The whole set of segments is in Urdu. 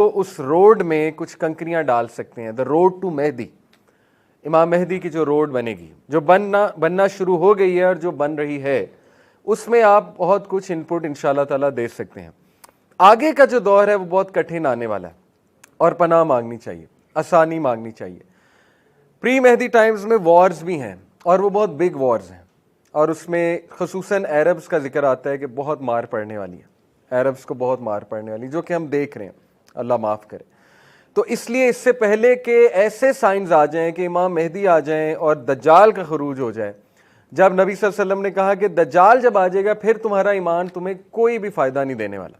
تو اس روڈ میں کچھ کنکریاں ڈال سکتے ہیں. دا روڈ ٹو مہدی, امام مہدی کی جو روڈ بنے گی, جو بننا شروع ہو گئی ہے اور جو بن رہی ہے, اس میں آپ بہت کچھ ان پٹ انشاءاللہ تعالیٰ دے سکتے ہیں. آگے کا جو دور ہے وہ بہت کٹھن آنے والا ہے اور پناہ مانگنی چاہیے, آسانی مانگنی چاہیے. پری مہدی ٹائمز میں وارز بھی ہیں اور وہ بہت بگ وارز ہیں, اور اس میں خصوصاً عربز کا ذکر آتا ہے کہ بہت مار پڑنے والی ہے, عربز کو بہت مار پڑنے والی, جو کہ ہم دیکھ رہے ہیں, اللہ معاف کرے. تو اس لیے اس سے پہلے کہ ایسے سائنز آ جائیں کہ امام مہدی آ جائیں اور دجال کا خروج ہو جائے, جب نبی صلی اللہ علیہ وسلم نے کہا کہ دجال جب آ جائے گا پھر تمہارا ایمان تمہیں کوئی بھی فائدہ نہیں دینے والا,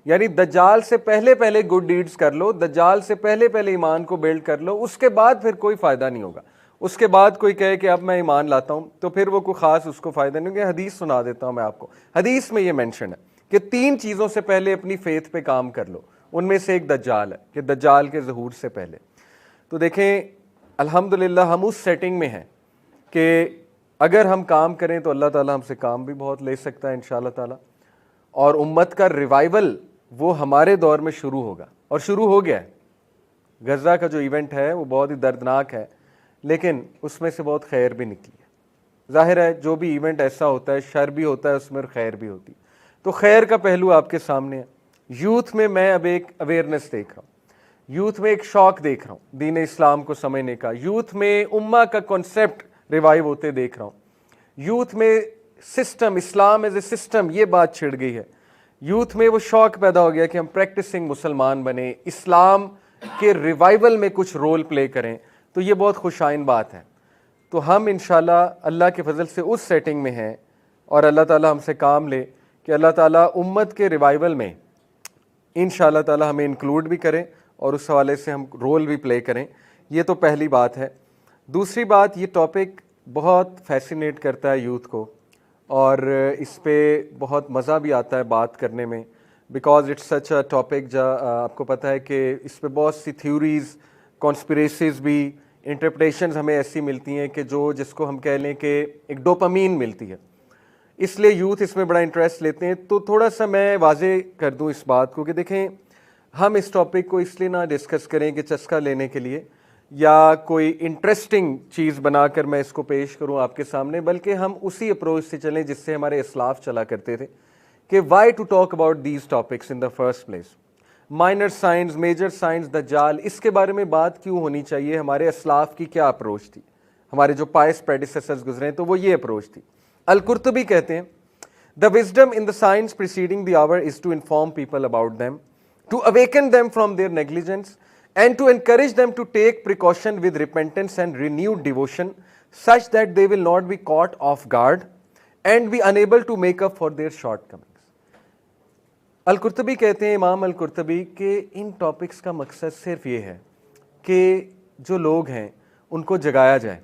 یعنی دجال سے پہلے پہلے گڈ ڈیڈز کر لو, دجال سے پہلے پہلے ایمان کو بلڈ کر لو, اس کے بعد پھر کوئی فائدہ نہیں ہوگا. اس کے بعد کوئی کہے کہ اب میں ایمان لاتا ہوں تو پھر وہ کوئی خاص اس کو فائدہ نہیں ہوگا. حدیث سنا دیتا ہوں میں آپ کو, حدیث میں یہ مینشن ہے کہ 3 چیزوں سے پہلے اپنی فیتھ پہ کام کر لو, ان میں سے ایک دجال ہے, کہ دجال کے ظہور سے پہلے. تو دیکھیں الحمدللہ ہم اس سیٹنگ میں ہیں کہ اگر ہم کام کریں تو اللہ تعالیٰ ہم سے کام بھی بہت لے سکتا ہے انشاءاللہ تعالیٰ, اور امت کا ریوائول وہ ہمارے دور میں شروع ہوگا اور شروع ہو گیا ہے. غزہ کا جو ایونٹ ہے وہ بہت ہی دردناک ہے, لیکن اس میں سے بہت خیر بھی نکلی ہے. ظاہر ہے جو بھی ایونٹ ایسا ہوتا ہے شر بھی ہوتا ہے اس میں, خیر بھی ہوتی ہے. تو خیر کا پہلو آپ کے سامنے ہے. یوتھ میں اب ایک اویئرنیس دیکھ رہا ہوں, یوتھ میں ایک شوق دیکھ رہا ہوں دین اسلام کو سمجھنے کا, یوتھ میں امہ کا کنسیپٹ ریوائیو ہوتے دیکھ رہا ہوں, یوتھ میں system, Islam as a system, یہ بات چھڑ گئی ہے. یوتھ میں وہ شوق پیدا ہو گیا کہ ہم پریکٹسنگ مسلمان بنیں, اسلام کے ریوائیول میں کچھ رول پلے کریں. تو یہ بہت خوش آئند بات ہے. تو ہم انشاءاللہ اللہ کے فضل سے اس سیٹنگ میں ہیں, اور اللہ تعالیٰ ہم سے کام لے کہ اللہ تعالیٰ امت کے ریوائیول میں انشاءاللہ تعالیٰ ہمیں انکلوڈ بھی کریں اور اس حوالے سے ہم رول بھی پلے کریں. یہ تو پہلی بات ہے. دوسری بات, یہ ٹاپک بہت فیسینیٹ کرتا ہے یوتھ کو, اور اس پہ بہت مزہ بھی آتا ہے بات کرنے میں, because it's such a topic جو آپ کو پتہ ہے کہ اس پہ بہت سی تھیوریز, کانسپریسیز بھی, انٹرپریشنز ہمیں ایسی ملتی ہیں کہ جس کو ہم کہہ لیں کہ ایک ڈوپامین ملتی ہے. اس لیے یوتھ اس میں بڑا انٹرسٹ لیتے ہیں. تو تھوڑا سا میں واضح کر دوں اس بات کو کہ دیکھیں ہم اس ٹاپک کو اس لیے نہ ڈسکس کریں کہ چسکا لینے کے لیے یا کوئی انٹرسٹنگ چیز بنا کر میں اس کو پیش کروں آپ کے سامنے, بلکہ ہم اسی اپروچ سے چلیں جس سے ہمارے اسلاف چلا کرتے تھے کہ why to talk about these topics in the first place. Minor science, major science, دجال, اس کے بارے میں بات کیوں ہونی چاہیے, ہمارے اسلاف کی کیا اپروچ تھی, ہمارے جو پائس پریڈیسیسرز گزرے ہیں تو وہ یہ اپروچ تھی. القرطبی کہتے ہیں The wisdom in the science preceding the hour is to inform people about them, to awaken them from their negligence, and to encourage them to take precaution with repentance and renewed devotion, such that they will not be caught off guard and be unable to make up for their shortcomings. القرطبی کہتے ہیں, امام القرطبی, کہ ان ٹاپکس کا مقصد صرف یہ ہے کہ جو لوگ ہیں ان کو جگایا جائے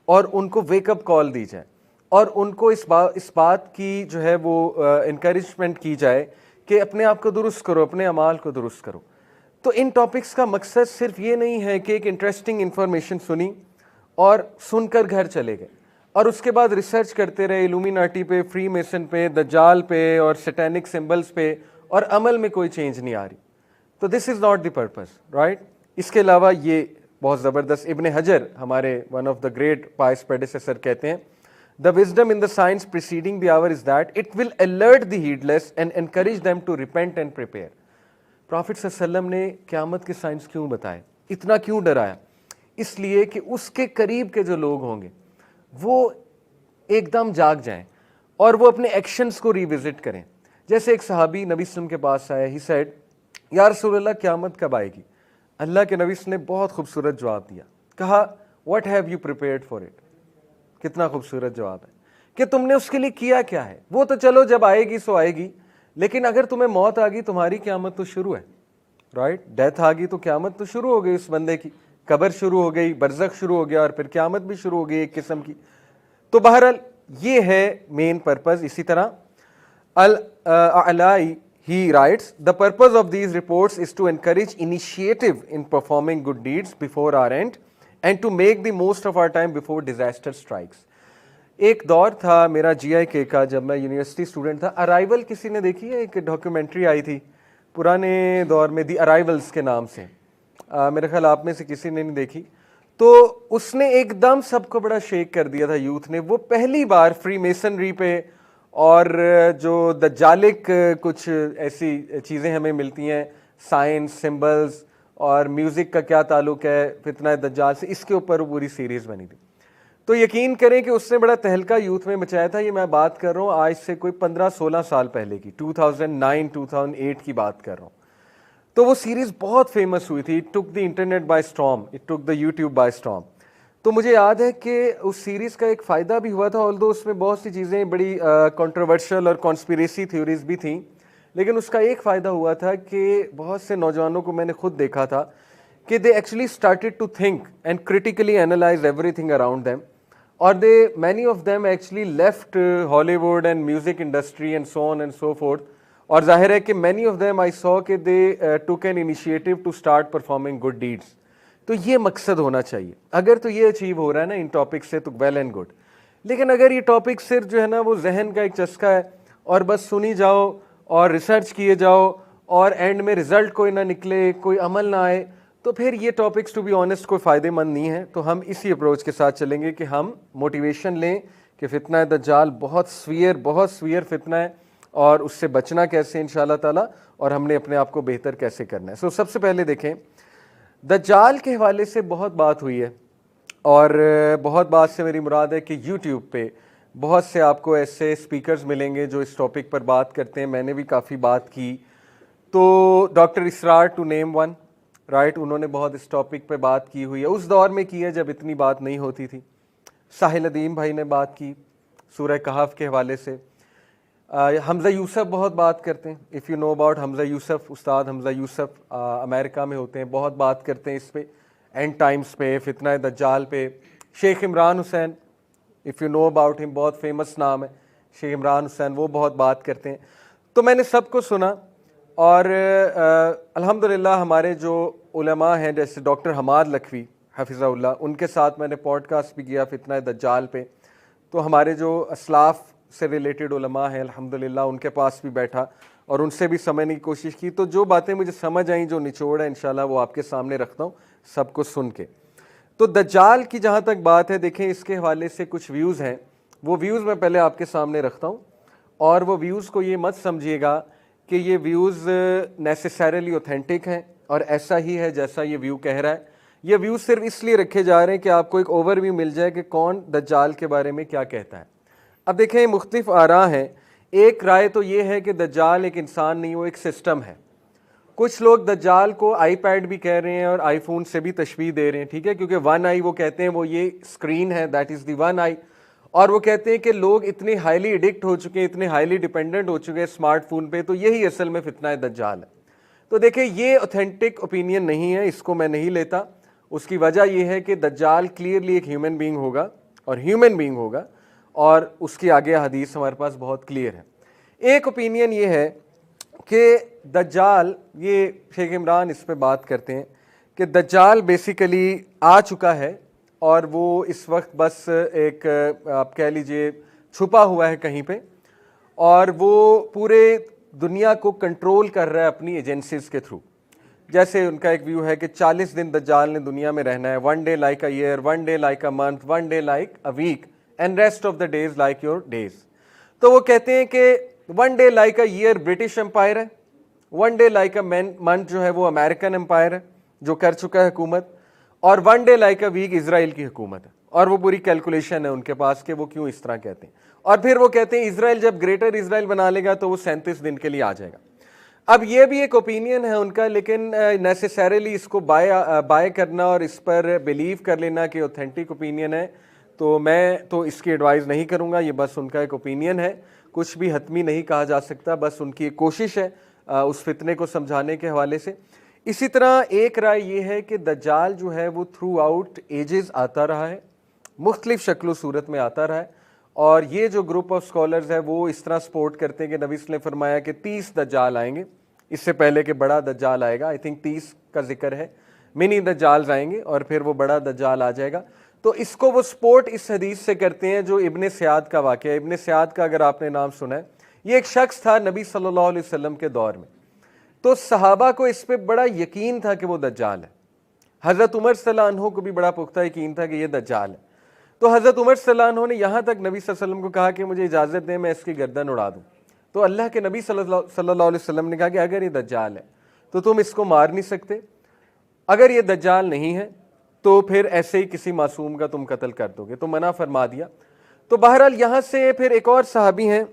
اور ان کو ویک اپ کال دی جائے, اور ان کو اس بات کی جو ہے وہ انکریجمنٹ کی جائے کہ اپنے آپ کو درست کرو, اپنے اعمال کو درست کرو. تو ان ٹاپکس کا مقصد صرف یہ نہیں ہے کہ ایک انٹرسٹنگ انفارمیشن سنی اور سن کر گھر چلے گئے اور اس کے بعد ریسرچ کرتے رہے الومیناٹی پہ, فری میسن پہ, دجال پہ اور سیٹینک سمبلز پہ, اور عمل میں کوئی چینج نہیں آ رہی. تو this is not the purpose, right. اس کے علاوہ یہ بہت زبردست, ابن حجر ہمارے one of the great pious predecessor کہتے ہیں, The wisdom in the science preceding the hour is that it will alert the heedless and encourage them to repent and prepare. Prophet صلی اللہ علیہ وسلم نے قیامت کے سائنس کیوں بتائے, اتنا کیوں ڈرایا؟ اس لیے کہ اس کے قریب کے جو لوگ ہوں گے وہ ایک دم جاگ جائیں اور وہ اپنے ایکشنز کو ریوزٹ کریں. جیسے ایک صحابی نبی صلی اللہ علیہ وسلم کے پاس آیا, ہی سیڈ یا رسول اللہ قیامت کب آئے گی؟ اللہ کے نبی صلی اللہ علیہ وسلم نے بہت خوبصورت جواب دیا, کہا what have you prepared for it. کتنا خوبصورت جواب ہے کہ تم نے اس کے لیے کیا کیا ہے. وہ تو چلو جب آئے گی سو آئے گی, لیکن اگر تمہیں موت آ گئی تمہاری قیامت تو شروع ہے, رائٹ. ڈیتھ آ گئی تو قیامت تو شروع ہو گئی اس بندے کی, قبر شروع ہو گئی, برزخ شروع ہو گیا, اور پھر قیامت بھی شروع ہو گئی ایک قسم کی. تو بہرحال یہ ہے مین پرپز. اسی طرح الاعلائی he writes, the purpose of these reports is to encourage initiative in performing good deeds before our end and to make the most of our time before disaster strikes. ایک دور تھا میرا GIK کا, جب میں یونیورسٹی اسٹوڈنٹ تھا. ارائیول کسی نے دیکھی ہے, ایک ڈاکیومنٹری آئی تھی, پرانے دور میں دی ارائیولز کے نام سے، میرے خیال آپ میں سے کسی نے نہیں دیکھی، تو اس نے ایک دم سب کو بڑا شیک کر دیا تھا یوتھ نے. وہ پہلی بار فری میسنری پہ اور جو دجالک کچھ ایسی چیزیں ہمیں ملتی ہیں، سائنس، سمبلز اور میوزک کا کیا تعلق ہے فتنہ دجال سے، اس کے اوپر وہ پوری سیریز بنی تھی. تو یقین کریں کہ اس نے بڑا تہلکہ یوتھ میں مچایا تھا. یہ میں بات کر رہا ہوں آج سے کوئی 15-16 سال پہلے کی، 2009-2008 کی بات کر رہا ہوں. تو وہ سیریز بہت فیمس ہوئی تھی. It took the internet by storm, it took the YouTube by storm. تو مجھے یاد ہے کہ اس سیریز کا ایک فائدہ بھی ہوا تھا، آلدو اس میں بہت سی چیزیں بڑی کنٹروورشل اور کانسپیریسی تھیوریز بھی تھیں، لیکن اس کا ایک فائدہ ہوا تھا کہ بہت سے نوجوانوں کو میں نے خود دیکھا تھا کہ they actually started to think and critically analyze everything around them, اور many of them actually left Hollywood and music industry and so on and so forth. اور ظاہر ہے کہ many of them I saw کہ they took an initiative to start performing good deeds. تو یہ مقصد ہونا چاہیے. اگر تو یہ اچیو ہو رہا ہے نا ان ٹاپک سے تو ویل اینڈ گڈ، لیکن اگر یہ ٹاپک صرف جو ہے نا وہ ذہن کا ایک چسکا ہے اور بس سنی جاؤ اور ریسرچ کیے جاؤ اور اینڈ میں رزلٹ کوئی نہ نکلے، کوئی عمل نہ آئے، تو پھر یہ ٹاپکس ٹو بی آنیسٹ کوئی فائدے مند نہیں ہے. تو ہم اسی اپروچ کے ساتھ چلیں گے کہ ہم موٹیویشن لیں کہ فتنہ دجال بہت سویر فتنہ ہے اور اس سے بچنا کیسے انشاءاللہ تعالی، اور ہم نے اپنے آپ کو بہتر کیسے کرنا ہے. سب سے پہلے دیکھیں دجال کے حوالے سے بہت بات ہوئی ہے، اور بہت بات سے میری مراد ہے کہ یوٹیوب پہ بہت سے آپ کو ایسے اسپیکرز ملیں گے جو اس ٹاپک پر بات کرتے ہیں. میں نے بھی کافی بات کی. تو doctor Israr to name one, right, انہوں نے بہت اس ٹاپک پہ بات کی ہوئی ہے. اس دور میں کی ہے جب اتنی بات نہیں ہوتی تھی. ساحل ادیم بھائی نے بات کی سورہ کہف کے حوالے سے. حمزہ یوسف بہت بات کرتے ہیں. اف یو نو اباؤٹ حمزہ یوسف، استاد حمزہ یوسف امریکہ میں ہوتے ہیں، بہت بات کرتے ہیں اس پہ، اینڈ ٹائمز پہ، فتنہ دجال پہ. شیخ عمران حسین، اف یو نو اباؤٹ ہم، بہت فیمس نام ہے شیخ عمران حسین، وہ بہت بات کرتے ہیں. تو میں نے سب کو سنا، اور الحمدللہ ہمارے جو علماء ہیں جیسے ڈاکٹر حماد لکھوی حفظہ اللہ، ان کے ساتھ میں نے پوڈ کاسٹ بھی کیا فتنہ دجال پہ. تو ہمارے جو اسلاف سے ریلیٹڈ علماء ہیں الحمدللہ ان کے پاس بھی بیٹھا اور ان سے بھی سمجھنے کی کوشش کی. تو جو باتیں مجھے سمجھ آئیں، جو نچوڑ ہے انشاءاللہ وہ آپ کے سامنے رکھتا ہوں سب کو سن کے. تو دجال کی جہاں تک بات ہے، دیکھیں اس کے حوالے سے کچھ ویوز ہیں، وہ ویوز میں پہلے آپ کے سامنے رکھتا ہوں. اور وہ ویوز کو یہ مت سمجھیے گا کہ یہ ویوز نیسیسریلی اوتھینٹک ہیں اور ایسا ہی ہے جیسا یہ ویو کہہ رہا ہے. یہ ویوز صرف اس لیے رکھے جا رہے ہیں کہ آپ کو ایک اوور ویو مل جائے کہ کون دجال کے بارے میں کیا کہتا ہے. اب دیکھیں مختلف آراء ہیں. ایک رائے تو یہ ہے کہ دجال ایک انسان نہیں، وہ ایک سسٹم ہے. کچھ لوگ دجال کو آئی پیڈ بھی کہہ رہے ہیں اور آئی فون سے بھی تشبیہ دے رہے ہیں، ٹھیک ہے، کیونکہ ون آئی وہ کہتے ہیں وہ یہ اسکرین ہے، دیٹ از دی ون آئی. اور وہ کہتے ہیں کہ لوگ اتنے ہائیلی ایڈکٹ ہو چکے ہیں، اتنے ہائیلی ڈیپینڈنٹ ہو چکے ہیں اسمارٹ فون پہ، تو یہی اصل میں فتنہ دجال ہے. تو دیکھیں یہ اوتھینٹک اوپینین نہیں ہے، اس کو میں نہیں لیتا. اس کی وجہ یہ ہے کہ دجال کلیئرلی ایک ہیومن بینگ ہوگا، اور ہیومن بینگ ہوگا، اور اس کی آگے حدیث ہمارے پاس بہت کلیئر ہے. ایک اوپینین یہ ہے کہ دجال، یہ شیخ عمران اس پہ بات کرتے ہیں کہ دجال بیسیکلی آ چکا ہے اور وہ اس وقت بس ایک آپ کہہ لیجئے چھپا ہوا ہے کہیں پہ، اور وہ پورے دنیا کو کنٹرول کر رہا ہے اپنی ایجنسیز کے تھرو. جیسے ان کا ایک ویو ہے کہ 40 دن دجال نے دنیا میں رہنا ہے، one day like a year, one day like a month, one day like a week, and rest of the days like your days. تو وہ کہتے ہیں کہ one day like a year British Empire ہے، one day like a month جو ہے وہ امریکن امپائر ہے جو کر چکا ہے حکومت، اور one day like a week اسرائیل کی حکومت ہے. اور وہ پوری کیلکولیشن ہے ان کے پاس کہ وہ کیوں اس طرح کہتے ہیں. اور پھر وہ کہتے ہیں اسرائیل جب گریٹر اسرائیل بنا لے گا تو وہ 37 دن کے لیے آ جائے گا. اب یہ بھی ایک اوپینین ہے ان کا، لیکن نیسیسریلی اس کو بائے کرنا اور اس پر بلیو کر لینا کہ اوتھینٹک اوپینین ہے، تو میں تو اس کی ایڈوائز نہیں کروں گا. یہ بس ان کا ایک اوپینین ہے، کچھ بھی حتمی نہیں کہا جا سکتا، بس ان کی ایک کوشش ہے اس فتنے کو سمجھانے کے حوالے سے. اسی طرح ایک رائے یہ ہے کہ دجال جو ہے وہ تھرو آؤٹ ایجز آتا رہا ہے، مختلف شکل و صورت میں آتا رہا ہے. اور یہ جو گروپ آف سکولرز ہے وہ اس طرح سپورٹ کرتے ہیں کہ نبی صلی اللہ علیہ وسلم نے فرمایا کہ 30 دجال آئیں گے، اس سے پہلے کہ بڑا دجال آئے گا. آئی تھنک 30 کا ذکر ہے، منی دجالز آئیں گے اور پھر وہ بڑا دجال آ جائے گا. تو اس کو وہ سپورٹ اس حدیث سے کرتے ہیں جو ابن سیاد کا واقعہ ہے. ابن سیاد کا اگر آپ نے نام سنا ہے، یہ ایک شخص تھا نبی صلی اللہ علیہ وسلم کے دور میں، تو صحابہ کو اس پہ بڑا یقین تھا کہ وہ دجال ہے. حضرت عمر صلی اللہ عنہ کو بھی بڑا پختہ یقین تھا کہ یہ دجال ہے. تو حضرت عمر صلی اللہ عنہ نے یہاں تک نبی صلی اللہ علیہ وسلم کو کہا کہ مجھے اجازت دیں میں اس کی گردن اڑا دوں. تو اللہ کے نبی صلی اللہ علیہ وسلم نے کہا کہ اگر یہ دجال ہے تو تم اس کو مار نہیں سکتے, اگر یہ دجال نہیں ہے تو پھر ایسے ہی کسی معصوم کا تم قتل کر دو گے, تو منع فرما دیا. تو بہرحال یہاں سے پھر ایک اور صحابی ہیں,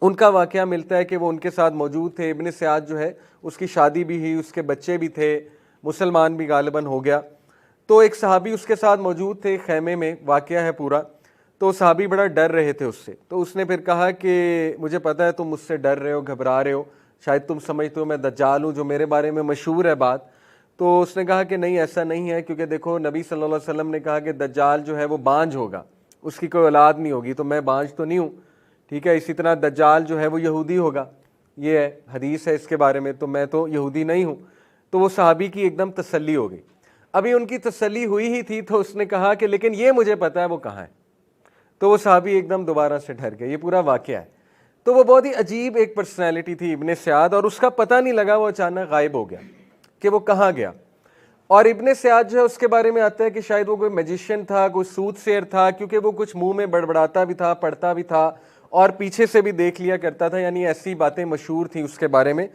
ان کا واقعہ ملتا ہے کہ وہ ان کے ساتھ موجود تھے. ابن سیاد جو ہے اس کی شادی بھی ہوئی, اس کے بچے بھی تھے, مسلمان بھی غالباً ہو گیا. تو ایک صحابی اس کے ساتھ موجود تھے خیمے میں, واقعہ ہے پورا. تو صحابی بڑا ڈر رہے تھے اس سے. تو اس نے پھر کہا کہ مجھے پتہ ہے تم مجھ سے ڈر رہے ہو, گھبرا رہے ہو, شاید تم سمجھتے ہو میں دجال ہوں, جو میرے بارے میں مشہور ہے بات. تو اس نے کہا کہ نہیں ایسا نہیں ہے, کیونکہ دیکھو نبی صلی اللہ علیہ وسلم نے کہا کہ دجال جو ہے وہ بانجھ ہوگا, اس کی کوئی اولاد نہیں ہوگی, تو میں بانجھ تو نہیں ہوں, ٹھیک ہے. اسی طرح دجال جو ہے وہ یہودی ہوگا, یہ ہے حدیث ہے اس کے بارے میں, تو میں تو یہودی نہیں ہوں. تو وہ صحابی کی ایک دم تسلی ہو گئی. ابھی ان کی تسلی ہوئی ہی تھی تو اس نے کہا کہ لیکن یہ مجھے پتا ہے وہ کہاں ہے. تو وہ صحابی ایک دم دوبارہ سے ڈر گئے. یہ پورا واقعہ ہے. تو وہ بہت ہی عجیب ایک پرسنالٹی تھی ابن سیاد, اور اس کا پتہ نہیں لگا, وہ اچانک غائب ہو گیا کہ وہ کہاں گیا. اور ابن سیاد جو ہے اس کے بارے میں آتا ہے کہ شاید وہ کوئی میجیشین تھا, کوئی سود سیر تھا, کیونکہ وہ کچھ منہ میں بڑبڑاتا بھی تھا, پڑھتا بھی تھا, اور پیچھے سے بھی دیکھ لیا کرتا تھا, یعنی ایسی باتیں مشہور تھیں اس کے بارے میں.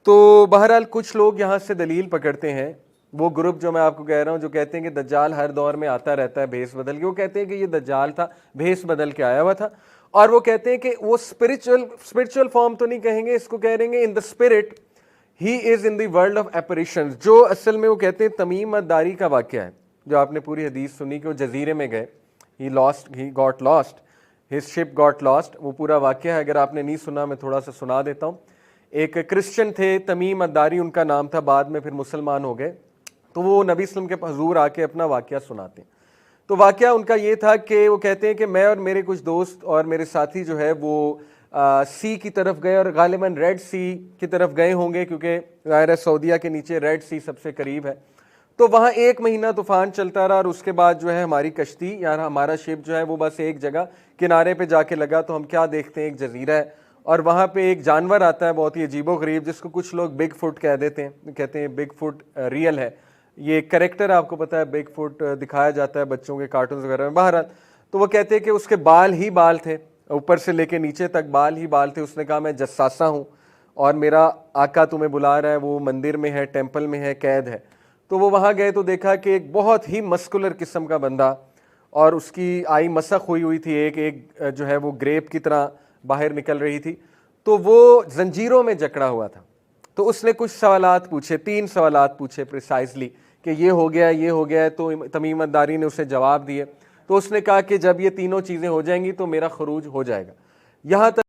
تو بہرحال کچھ لوگ یہاں سے دلیل پکڑتے ہیں, وہ گروپ جو میں آپ کو کہہ رہا ہوں جو کہتے ہیں کہ دجال ہر دور میں آتا رہتا ہے بھیس بدل کے, وہ کہتے ہیں کہ یہ دجال تھا, بھیس بدل کے آیا ہوا تھا. اور وہ کہتے ہیں کہ وہ اسپرچل فارم تو نہیں کہیں گے اس کو, کہہ رہیں گے in the spirit he is in the world of apparitions, جو اصل میں وہ کہتے ہیں تمیم الداری کا واقعہ ہے, جو آپ نے پوری حدیث سنی کہ وہ جزیرے میں گئے, he got last, his ship got last, وہ پورا واقعہ ہے. اگر آپ نے نہیں سنا میں تھوڑا سا سنا دیتا ہوں. ایک کرسچن تھے تمیم الداری ان کا نام تھا, بعد میں پھر مسلمان ہو گئے. تو وہ نبی وسلم کے حضور آ کے اپنا واقعہ سناتے ہیں. تو واقعہ ان کا یہ تھا کہ وہ کہتے ہیں کہ میں اور میرے کچھ دوست اور میرے ساتھی جو ہے وہ سی کی طرف گئے, اور غالباً ریڈ سی کی طرف گئے ہوں گے, کیونکہ ظاہر ہے سعودیہ کے نیچے ریڈ سی سب سے قریب ہے. تو وہاں 1 مہینہ طوفان چلتا رہا, اور اس کے بعد جو ہے ہماری کشتی یا ہمارا شپ جو ہے وہ بس ایک جگہ کنارے پہ جا کے لگا. تو ہم کیا دیکھتے ہیں, ایک جزیرہ ہے, اور وہاں پہ ایک جانور آتا ہے بہت ہی عجیب و غریب, جس کو کچھ لوگ بگ فٹ کہہ دیتے ہیں, کہتے ہیں بگ فٹ ریئل ہے, یہ کریکٹر آپ کو پتا ہے, بگ فٹ دکھایا جاتا ہے بچوں کے کارٹونز وغیرہ میں. بہرحال تو وہ کہتے ہیں کہ اس کے بال ہی بال تھے, اوپر سے لے کے نیچے تک بال ہی بال تھے. اس نے کہا میں جساسہ ہوں اور میرا آقا تمہیں بلا رہا ہے, وہ مندر میں ہے, ٹیمپل میں ہے, قید ہے. تو وہ وہاں گئے تو دیکھا کہ ایک بہت ہی مسکولر قسم کا بندہ, اور اس کی آئی مسخ ہوئی تھی, ایک جو ہے وہ گریپ کی طرح باہر نکل رہی تھی. تو وہ زنجیروں میں جکڑا ہوا تھا. تو اس نے کچھ سوالات پوچھے, 3 سوالات پوچھے پریسائزلی کہ یہ ہو گیا, یہ ہو گیا. تو تمیم الداری نے اسے جواب دیے. تو اس نے کہا کہ جب یہ تینوں چیزیں ہو جائیں گی تو میرا خروج ہو جائے گا. یہاں تک